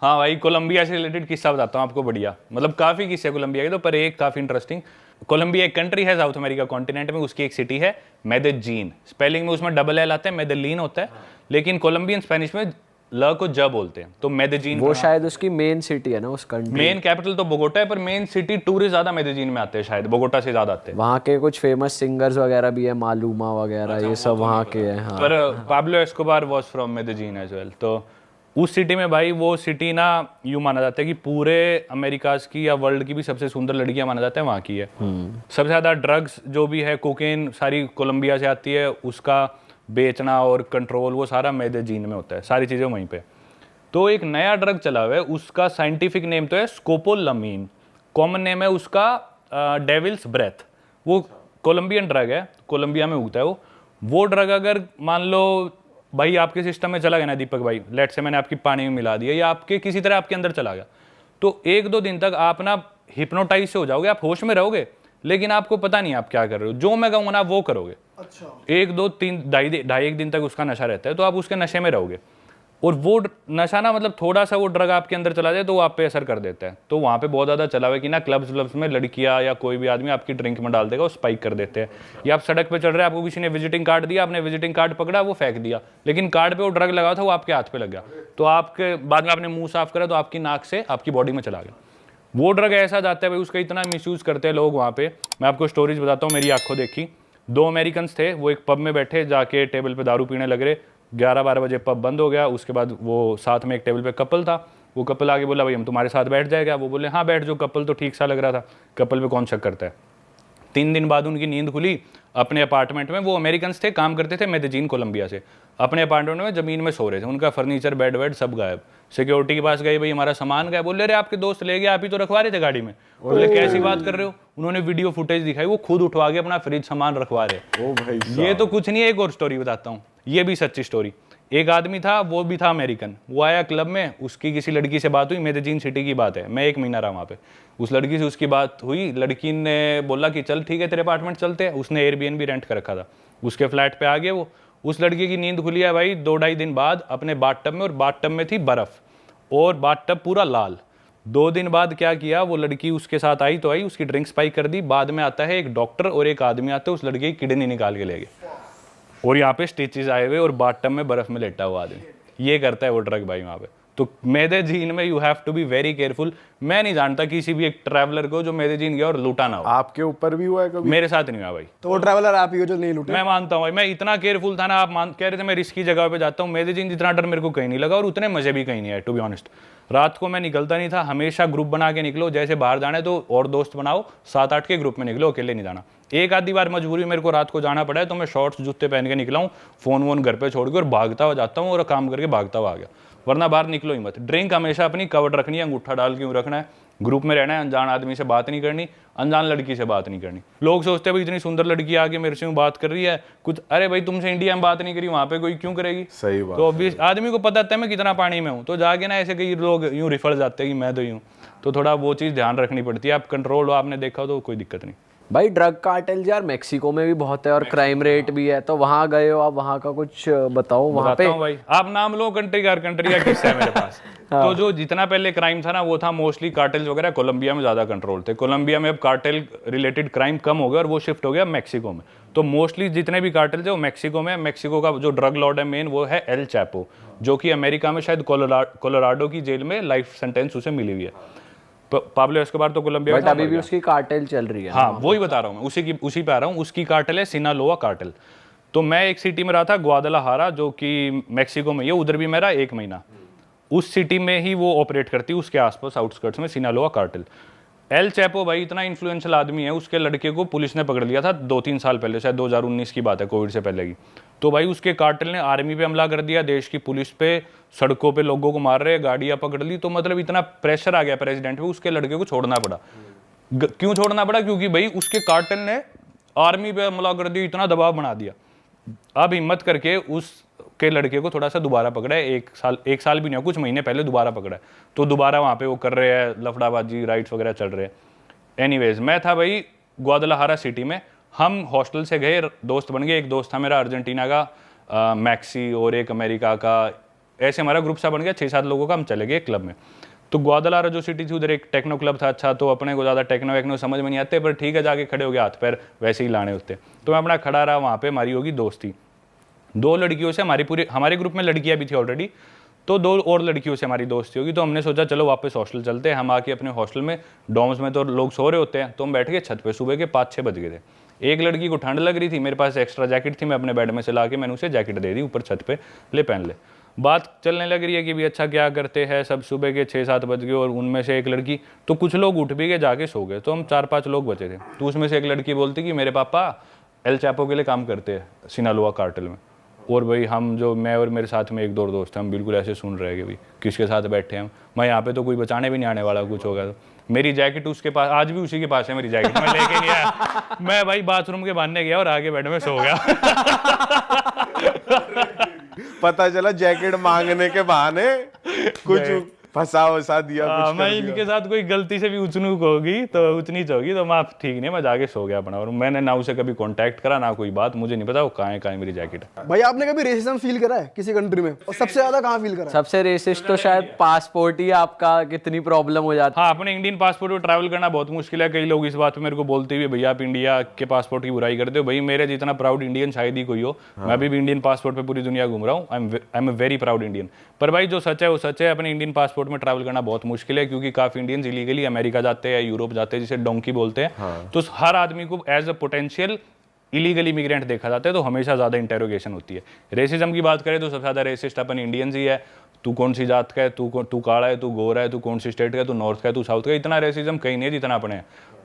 हाँ भाई, कोलंबिया से रिलेटेड किस्सा बताता हूँ आपको, बढ़िया, मतलब काफ़ी किस्से कोलंबिया के, तो पर एक काफ़ी इंटरेस्टिंग। कोलंबिया एक कंट्री है साउथ अमेरिका कॉन्टिनेंट में, उसकी एक सिटी है मेदेजीन। स्पेलिंग में उसमें डबल एल आता है, मेदेलीन होता है, लेकिन कोलंबियन स्पेनिश में ल को ज बोलते हैं, तो मेदेजीन। वो शायद उसकी मेन सिटी है ना उस कंट्री। मेन कैपिटल तो बोगोटा है, पर मेन सिटी टूरिस्ट ज्यादा मेदेजीन में आते हैं, शायद बोगोटा से ज्यादा आते हैं। वहाँ के कुछ फेमस सिंगर्स वगैरह भी है, मालूमा वगैरह, ये सब वहाँ के हैं। हाँ, पर Pablo Escobar was from Medellin as well. तो उस सिटी में भाई, वो सिटी ना यूँ माना जाता है कि पूरे अमेरिकाज की या वर्ल्ड की भी सबसे सुंदर लड़कियां माना जाता है वहाँ की है। सबसे ज़्यादा ड्रग्स जो भी है, कोकेन सारी कोलंबिया से आती है, उसका बेचना और कंट्रोल वो सारा मेदेजीन में होता है, सारी चीज़ें वहीं पे। तो एक नया ड्रग चला हुआ है, उसका साइंटिफिक नेम तो है स्कोपोलामीन, कॉमन नेम है उसका डेविल्स ब्रेथ। वो कोलंबियन ड्रग है, कोलंबिया में उगता है वो ड्रग अगर मान लो भाई आपके सिस्टम में चला गया ना दीपक भाई, लेट से मैंने आपकी पानी में मिला दिया या आपके किसी तरह आपके अंदर चला गया, तो 1-2 दिन तक आप ना हिप्नोटाइज से हो जाओगे, आप होश में रहोगे, लेकिन आपको पता नहीं आप क्या कर रहे हो, जो मैं कहूँगा ना वो करोगे। अच्छा, 1-2-3 ढाई 1 दिन तक उसका नशा रहता है, तो आप उसके नशे में रहोगे। और वो नशा ना, मतलब थोड़ा सा वो ड्रग आपके अंदर चला जाए तो वो आप पे असर कर देता है। तो वहाँ पे बहुत ज़्यादा चला हुआ है कि ना क्लब्स व्लब्स में लड़कियाँ या कोई भी आदमी आपकी ड्रिंक में डाल देगा, वो स्पाइक कर देते हैं। या आप सड़क पे चल रहे हैं, आपको किसी ने विजिटिंग कार्ड दिया, आपने विजिटिंग कार्ड पकड़ा, वो फेंक दिया, लेकिन कार्ड पे वो ड्रग लगा था, वो आपके हाथ पे लग गया, तो आपके बाद में आपने मुंह साफ करा तो आपकी नाक से आपकी बॉडी में चला गया। वो ड्रग ऐसा जाता है भाई, उसका इतना मिसयूज़ करते हैं लोग वहाँ पे। मैं आपको स्टोरीज बताता हूँ, मेरी आंखों देखी। 2 अमेरिकन्स थे, वो एक पब में बैठे, जाके टेबल पे दारू पीने लग रहे। 11-12 बजे पब बंद हो गया। उसके बाद वो साथ में एक टेबल पे कपल था, वो कपल आगे बोला भाई हम तुम्हारे साथ बैठ जाएगा। वो बोले हाँ बैठ जो, कपल तो ठीक सा लग रहा था, कपल पे कौन शक करता है। 3 दिन बाद उनकी नींद खुली अपने अपार्टमेंट में। वो अमेरिकन्स थे, काम करते थे मेदेजीन कोलंबिया से। अपने अपार्टमेंट में ज़मीन में सो रहे थे, उनका फर्नीचर बेड वेड सब गायब। सिक्योरिटी के पास गए, भाई हमारा सामान गायब। बोले अरे आपके दोस्त ले गए, आप ही तो रखवा रहे थे गाड़ी में। बोले कैसी बात कर रहे हो। उन्होंने वीडियो फुटेज दिखाई, वो खुद उठवा के अपना फ्रिज सामान रखवा रहे। ओ भाई, ये तो कुछ नहीं है, एक और स्टोरी बताता हूँ, ये भी सच्ची स्टोरी। एक आदमी था, वो भी था अमेरिकन, वो आया क्लब में, उसकी किसी लड़की से बात हुई, मेदेजीन सिटी की बात है, मैं 1 महीना रहा वहाँ पे। उस लड़की से उसकी बात हुई, लड़की ने बोला कि चल ठीक है तेरे अपार्टमेंट चलते हैं। उसने एयरबीएनबी रेंट कर रखा था, उसके फ्लैट पे आ गए वो। उस लड़की की नींद खुली है भाई 2-2.5 दिन बाद अपने बाथटब में, और बाथटब में थी बर्फ और बाथटब पूरा लाल। 2 दिन बाद क्या किया, वो लड़की उसके साथ आई तो आई, उसकी ड्रिंक स्पाइक कर दी। बाद में आता है एक डॉक्टर और एक आदमी आते हैं, उस लड़की की किडनी निकाल के ले गए, और यहाँ पे स्टिचेस आए हुए और बाथटब में बर्फ में लेटा हुआ आदमी। ये करता है वो ड्रग भाई वहाँ पे। तो मेदेजीन में you have to be very careful. मैं नहीं जानता किसी भी एक ट्रैवलर को जो मेदेजीन गया और लूटा ना हो। आपके ऊपर भी हुआ है कभी? मेरे साथ नहीं हुआ भाई। तो वो ट्रैवलर आप ही हो जो नहीं लूटे। मैं मानता हूँ भाई, मैं इतना केयरफुल था ना, आप कह रहे थे मैं रिस्की जगह पे जाता हूँ। मेदेजीन जितना डर मेरे को कहीं नहीं लगा, और उतने मजे भी कहीं नहीं आए टू बी ऑनेस्ट। रात को मैं निकलता नहीं था, हमेशा ग्रुप बना के निकलो। जैसे बाहर जाना है तो और दोस्त बनाओ, 7-8 के ग्रुप में निकलो, अकेले नहीं जाना। एक आधी बार मजबूरी मेरे को रात को जाना पड़ा है तो मैं शॉर्ट्स जूते पहन के निकला हूँ, फोन वोन घर पे छोड़ के, और भागता हुआ जाता हूँ और काम करके भागता हुआ आ गया। वरना बाहर निकलो ही मत। ड्रिंक हमेशा अपनी कवर्ड रखनी है, अंगूठा डाल के रखना है। ग्रुप में रहना है, अनजान आदमी से बात नहीं करनी, अनजान लड़की से बात नहीं करनी। लोग सोचते हैं भाई इतनी सुंदर लड़की आके मेरे से बात कर रही है कुछ, अरे भाई तुमसे इंडिया में बात नहीं करी, वहाँ पे कोई क्यों करेगी। सही बात। तो ऑब्वियस आदमी को पता है मैं कितना पानी में हूँ, तो जाके ना ऐसे कई लोग यूँ रिफर जाते हैं कि मैं तो यूँ। तो थोड़ा वो चीज़ ध्यान रखनी पड़ती है। आप कंट्रोल हो, आपने देखा हो तो कोई दिक्कत नहीं। भाई ड्रग कार्टेल यार मेक्सिको में भी बहुत है और क्राइम रेट भी है, तो वहाँ गए हो आप, वहाँ का कुछ बताओ। वहाँ पे भाई आप नाम लो, कंट्री का किस्सा है मेरे पास। तो जो जितना पहले क्राइम था ना, वो था मोस्टली कार्टेल्स वगैरह, कोलंबिया में ज्यादा कंट्रोल थे। कोलंबिया में अब कार्टेल रिलेटेड क्राइम कम हो गया और वो शिफ्ट हो गया मेक्सिको में। तो मोस्टली जितने भी कार्टेल थे वो मेक्सिको में। मेक्सिको का जो ड्रग लॉर्ड है मेन, वो है एल चैपो, जो कि अमेरिका में शायद कोलोराडो की जेल में लाइफ सेंटेंस उसे मिली हुई है। पाब्लो एस्कोबार तो कोलंबिया में, बट अभी भी उसकी कार्टेल चल रही है। हाँ वही बता रहा हूँ मैं, उसी पे आ रहा हूँ। उसकी कार्टेल है सिनालोआ कार्टेल। तो मैं एक सिटी में रहा था, ग्वादलाहारा, जो कि मेक्सिको में, ये उधर भी मेरा 1 महीना। उस सिटी में ही वो ऑपरेट करती है, उसके आसपास आउटस्कर्ट्स में सिनालोआ कार्टेल। एल चैपो भाई इतना इन्फ्लुएंशियल आदमी है, उसके लड़के को पुलिस ने पकड़ लिया था 2-3 साल पहले, शायद 2019 की बात है, कोविड से पहले की। तो भाई उसके कार्टेल ने आर्मी पे हमला कर दिया, देश की पुलिस पे, सड़कों पे लोगों को मार रहे, गाड़ियां पकड़ ली। तो मतलब इतना प्रेशर आ गया प्रेसिडेंट पे, उसके लड़के को छोड़ना पड़ा। क्यों छोड़ना पड़ा? क्योंकि भाई उसके कार्टेल ने आर्मी पे हमला कर दिया, इतना दबाव बना दिया। अब हिम्मत करके उसके लड़के को थोड़ा सा दोबारा पकड़ा है, 1 साल भी नहीं हो, कुछ महीने पहले दोबारा पकड़ा है। तो दोबारा वहाँ पे वो कर रहे हैं, लफड़ाबाजी, राइट्स वगैरह चल रहे हैं। एनीवेज, मैं था भाई ग्वादलाहारा सिटी में, हम हॉस्टल से गए, दोस्त बन गए। एक दोस्त था मेरा अर्जेंटीना का, मैक्सी, और एक अमेरिका का ऐसे हमारा ग्रुप सा बन गया 6-7 लोगों का, हम चले गए क्लब में। तो ग्वादलारा जो सिटी थी उधर एक टेक्नो क्लब था अच्छा, तो अपने को ज़्यादा टेक्नो वेक्नो समझ में नहीं आते, पर ठीक है जाके खड़े हो गए, हाथ पैर वैसे ही लाने होते। तो मैं अपना खड़ा रहा, वहाँ पे हमारी होगी दोस्ती 2 लड़कियों से, हमारे ग्रुप में लड़कियाँ भी थी ऑलरेडी, तो 2 और लड़कियों से हमारी दोस्ती होगी। तो हमने सोचा चलो वापस हॉस्टल चलते हैं। हम आके अपने हॉस्टल में, डॉर्म्स में तो लोग सो रहे होते हैं, तो हम बैठ गए छत पे, सुबह के 5-6 बज गए थे। एक लड़की को ठंड लग रही थी, मेरे पास एक्स्ट्रा जैकेट थी, मैं अपने बेड में से ला के मैंने उसे जैकेट दे दी ऊपर छत पे, ले पहन ले। बात चलने लग रही है कि भी अच्छा क्या करते हैं सब, सुबह के 6-7 बज गए, और उनमें से एक लड़की, तो कुछ लोग उठ भी गए, जाके सो गए, तो हम 4-5 लोग बचे थे। तो उसमें से एक लड़की बोलती कि मेरे पापा एल चैपो के लिए काम करते हैं सिनालोआ कार्टेल में। और भाई हम जो, मैं और मेरे साथ में 1-2 दोस्त हैं, हम बिल्कुल ऐसे सुन रहे हैं कि भाई किसके साथ बैठे हैं हम, मैं यहाँ पे तो कोई बचाने भी नहीं आने वाला, कुछ होगा तो। मेरी जैकेट उसके पास, आज भी उसी के पास है मेरी जैकेट, मैं लेके नहीं आया। मैं भाई बाथरूम के बहाने गया और आगे बेड में सो गया। पता चला जैकेट मांगने के बहाने कुछ फंसा वसा दिया, कुछ मैं इनके साथ कोई गलती से भी उचनूक होगी तो उचनीच होगी तो मैं ठीक नहीं, मैं जाके सो गया अपना। और मैंने ना उसे कभी कांटेक्ट करा ना कोई बात, मुझे नहीं पता वो कहाँ है मेरी जैकेट। भाई आपने कभी रेसिज्म फील करा है किसी कंट्री में, और सबसे ज्यादा कहाँ फील करा है? सबसे रेसिस्ट तो शायद पासपोर्ट ही आपका, कितनी प्रॉब्लम हो जाती हाँ, अपने इंडियन पासपोर्ट पे ट्रैवल करना बहुत मुश्किल है। कई लोग इस बात पे मेरे को बोलते हुए भैया आप इंडिया के पासपोर्ट की बुराई करते हो। भाई मेरे जितना प्राउड इंडियन शायद ही कोई हो। मैं अभी भी इंडियन पासपोर्ट पे पूरी दुनिया घूम रहा हूँ। I am a very proud Indian. पर भाई जो सच है वो सच है, अपने इंडियन पासपोर्ट में ट्रैवल करना बहुत मुश्किल है, क्योंकि काफी इंडियंस इलीगली अमेरिका जाते हैं, यूरोप जाते हैं, जिसे डोंकी बोलते हैं। तो हर आदमी को as a potential illegal immigrant देखा जाता है, तो हमेशा ज्यादा इंटेरोगेशन होती है। रेसिज्म की बात करें तो सबसे ज्यादा रेसिस्ट अपन इंडियंस ही है। तू कौन सी जात का है, तू काला है, तू गोरा है, तू कौन सी स्टेट का है, तू नॉर्थ का है, तू साउथ का है। इतना रेसिज्म कहीं नहीं है जितना अपने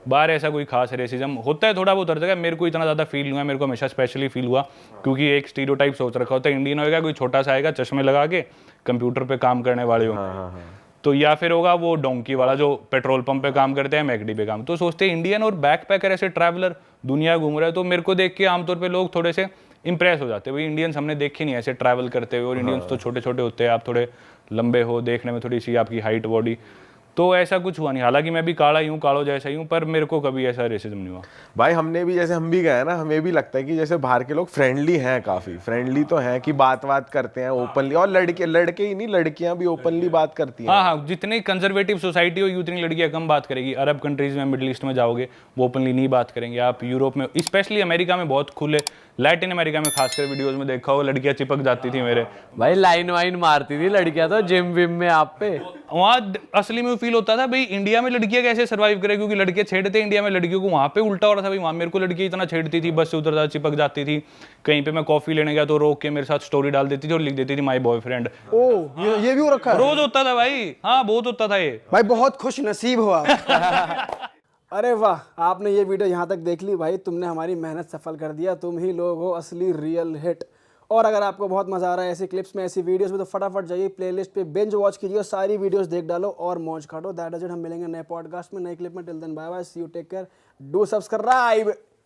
बाहर ऐसा कोई खास रेसिज्म होता है, थोड़ा बहुत हर जगह। मेरे को इतना ज़्यादा फील हुआ, मेरे को हमेशा स्पेशली फील हुआ, क्योंकि एक स्टीरियोटाइप सोच रखा होता है इंडियन होएगा कोई छोटा सा आएगा चश्मे लगा के कंप्यूटर पे काम करने वाले हो, तो या फिर होगा वो डोंकी वाला जो पेट्रोल पंप पे काम करते हैं, मैकडी पे काम, तो सोचते हैं इंडियन और बैकपैकर ऐसे ट्रैवलर दुनिया घूम रहे हैं। तो मेरे को देख के आमतौर पे लोग थोड़े से इंप्रेस हो जाते हैं, भाई इंडियंस हमने देखे नहीं ऐसे ट्रैवल करते हुए, और इंडियंस तो छोटे छोटे होते हैं, आप थोड़े लंबे हो, देखने में थोड़ी सी आपकी हाइट बॉडी, तो ऐसा कुछ हुआ नहीं। हालांकि मैं भी काला ही हूँ, कालो जैसा ही हूँ, पर मेरे को कभी ऐसा रेसिज्म नहीं हुआ। भाई हमने भी, जैसे हम भी गए ना, हमें भी लगता है कि जैसे बाहर के लोग फ्रेंडली हैं, काफी फ्रेंडली तो हैं, कि बात करते हैं ओपनली, और लड़के ही नहीं, लड़कियां भी ओपनली बात करती हैं। हाँ, जितनी कंजर्वेटिव सोसाइटी हो उतनी लड़कियां कम बात करेगी। अरब कंट्रीज में, मिडिल ईस्ट में जाओगे वो ओपनली नहीं बात करेंगे। आप यूरोप में, स्पेशली अमेरिका में बहुत खुले, लैटिन अमेरिका में खासकर वीडियोस में देखा हो, लड़कियां चिपक जाती थी मेरे। भाई लाइन वाइन मारती थी लड़कियां तो जिम विम में आप पे। वहाँ असली में फील होता था भाई इंडिया में लड़कियां कैसे सर्वाइव करें, क्योंकि लड़के छेड़ते इंडिया में लड़कियों को, वहाँ पे उल्टा हो रहा था भाई। वहाँ मेरे को लड़कियां इतना छेड़ती थी, बस से उतरता चिपक जाती थी। कहीं पे मैं कॉफी लेने गया तो रोक के मेरे साथ स्टोरी डाल देती थी और लिख देती थी माय बॉयफ्रेंड। ओह ये भी हो रखा है? रोज होता था भाई, हाँ बहुत होता था ये। भाई बहुत खुश नसीब हो आप। अरे वाह, आपने ये वीडियो यहाँ तक देख ली भाई, तुमने हमारी मेहनत सफल कर दिया। तुम ही लोग हो असली रियल हिट। और अगर आपको बहुत मजा आ रहा है ऐसी क्लिप्स में, ऐसी वीडियोस में, तो फटाफट जाइए प्लेलिस्ट पे, बिंज वॉच कीजिए और सारी वीडियोस देख डालो और मौज काटो। That is it. हम मिलेंगे नए पॉडकास्ट में, नए क्लिप में। Till then bye bye, see you, take care, do subscribe.